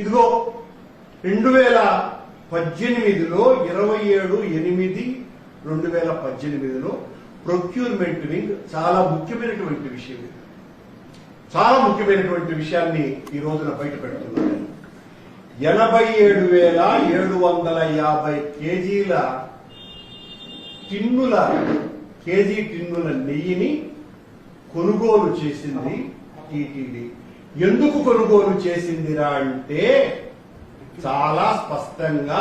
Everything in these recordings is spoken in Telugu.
ఇదిగో 2018లో 27/8/2018లో ప్రొక్యూర్మెంట్ వింగ్ చాలా ముఖ్యమైనటువంటి విషయం, చాలా ముఖ్యమైనటువంటి విషయాన్ని ఈ రోజున బయట పెడుతున్నారు. 87,750 కేజీల కేజీ టిన్నుల నెయ్యిని కొనుగోలు చేసింది టీటీడీ. ఎందుకు కొనుగోలు చేసిందిరా అంటే చాలా స్పష్టంగా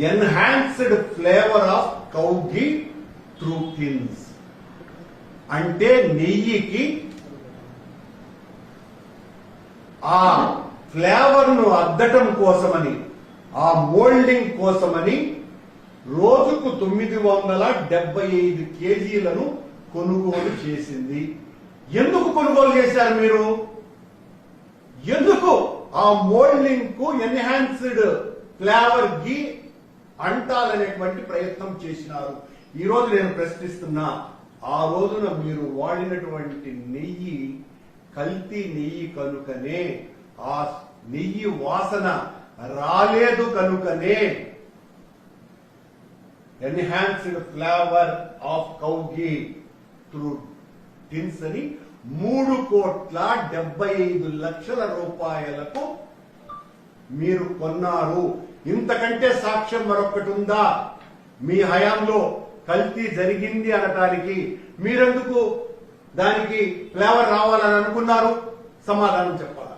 enhanced flavour of cow ghee through tins, అంటే నెయ్యికి ఆ ఫ్లేవర్ ను అద్దటం కోసమని, ఆ మోల్డింగ్ కోసమని రోజుకు 975 కేజీలను కొనుగోలు చేసింది. ఎందుకు కొనుగోలు చేశారు మీరు? ఎందుకు ఆ మోల్డింగ్ కు ఎన్హాన్స్డ్ ఫ్లేవర్ ఘీ అంటాలనేటువంటి ప్రయత్నం చేసినారు? ఈ రోజు నేను ప్రశ్నిస్తున్నా, ఆ రోజున మీరు వాడినటువంటి నెయ్యి కల్తీ నెయ్యి కనుకనే, ఆ నెయ్యి వాసన రాలేదు కనుకనే enhanced flavour of cow ghee through tins అని 3,75,00,000 రూపాయలకు మీరు కొన్నారు. ఇంతకంటే సాక్ష్యం మరొకటి ఉందా? మీ హయాంలో కల్తీ జరిగింది అనటానికి మీరెందుకు దానికి ఫ్లేవర్ రావాలని అనుకున్నారు? సమాధానం చెప్పాలా?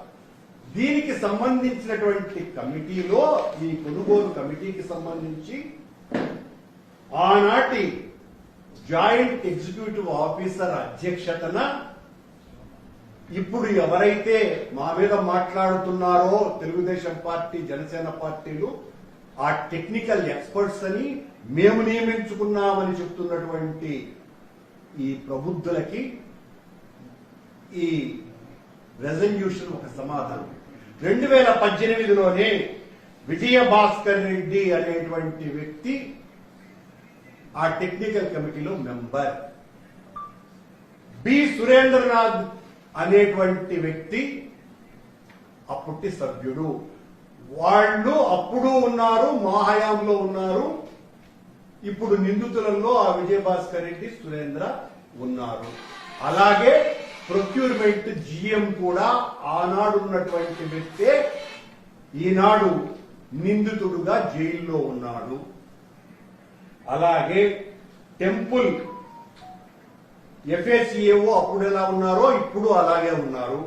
దీనికి సంబంధించినటువంటి కమిటీలో, ఈ కొనుగోలు కమిటీకి సంబంధించి ఆనాటి జాయింట్ ఎగ్జిక్యూటివ్ ఆఫీసర్ అధ్యక్షతన ఇప్పుడు ఎవరైతే మా మీద మాట్లాడుతున్నారో తెలుగుదేశం పార్టీ, జనసేన పార్టీలు, ఆ టెక్నికల్ ఎక్స్పర్ట్స్ అని మేము నియమించుకున్నామని చెప్తున్నటువంటి ఈ ప్రబుద్ధులకి ఈ రెజల్యూషన్ ఒక సమాధానం. 2018లోనే విజయభాస్కర్ రెడ్డి అనేటువంటి వ్యక్తి ఆ టెక్నికల్ కమిటీలో మెంబర్, బి సురేంద్రనాథ్ అనేటువంటి వ్యక్తి అప్పటి సభ్యుడు. వాళ్ళు అప్పుడు ఉన్నారు, మా హయాంలో ఉన్నారు. ఇప్పుడు నిందితులలో ఆ విజయభాస్కర్ రెడ్డి, సురేంద్ర ఉన్నారు. అలాగే ప్రొక్యూర్మెంట్ జిఎం కూడా ఆనాడు ఉన్నటువంటి వ్యక్తే ఈనాడు నిందితుడుగా జైల్లో ఉన్నాడు. అలాగే టెంపుల్ ఎఫ్ఏసిఏఓ అప్పుడు ఎలా ఉన్నారో ఇప్పుడు అలాగే ఉన్నారు.